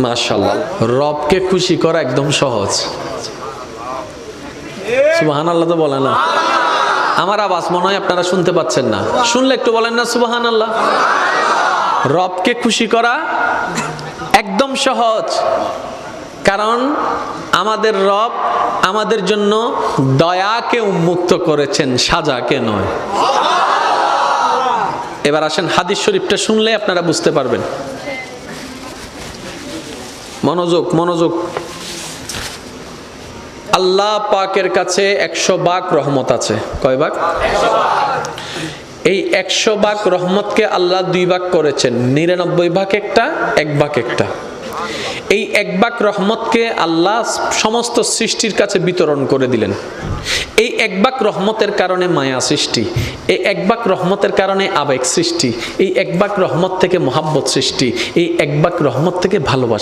মাশাআল্লাহ, রবকে খুশি করা একদম সহজ। সুবহানাল্লাহ তো বলে না। আমার আওয়াজ মনে হয় আপনারা শুনতে পাচ্ছেন না, শুনলে একটু বলেন না সুবহানাল্লাহ। রবকে খুশি করা একদম সহজ, কারণ আমাদের রব আমাদের জন্য দয়াকে উন্মুক্ত করেছেন, সাজাকে নয়। এবার আসেন হাদিস শরীফটা শুনলে আপনারা বুঝতে পারবেন। মনোযোগ মনোযোগ। আল্লাহ পাকের কাছে 100 ভাগ রহমত আছে। কয় ভাগ? এই 100 ভাগ রহমতকে আল্লাহ 2 ভাগ করেছেন, 99 ভাগ একটা, 1 ভাগ একটা। এই 1 ভাগ রহমতকে আল্লাহ সমস্ত সৃষ্টির কাছে বিতরণ করে দিলেন। এই 1 ভাগ রহমতের কারণে মায়া সৃষ্টি, এই 1 ভাগ রহমতের কারণে আবেগ সৃষ্টি, এই 1 ভাগ রহমত থেকে মহাব্বত সৃষ্টি, এই 1 ভাগ রহমত থেকে ভালোবাসা।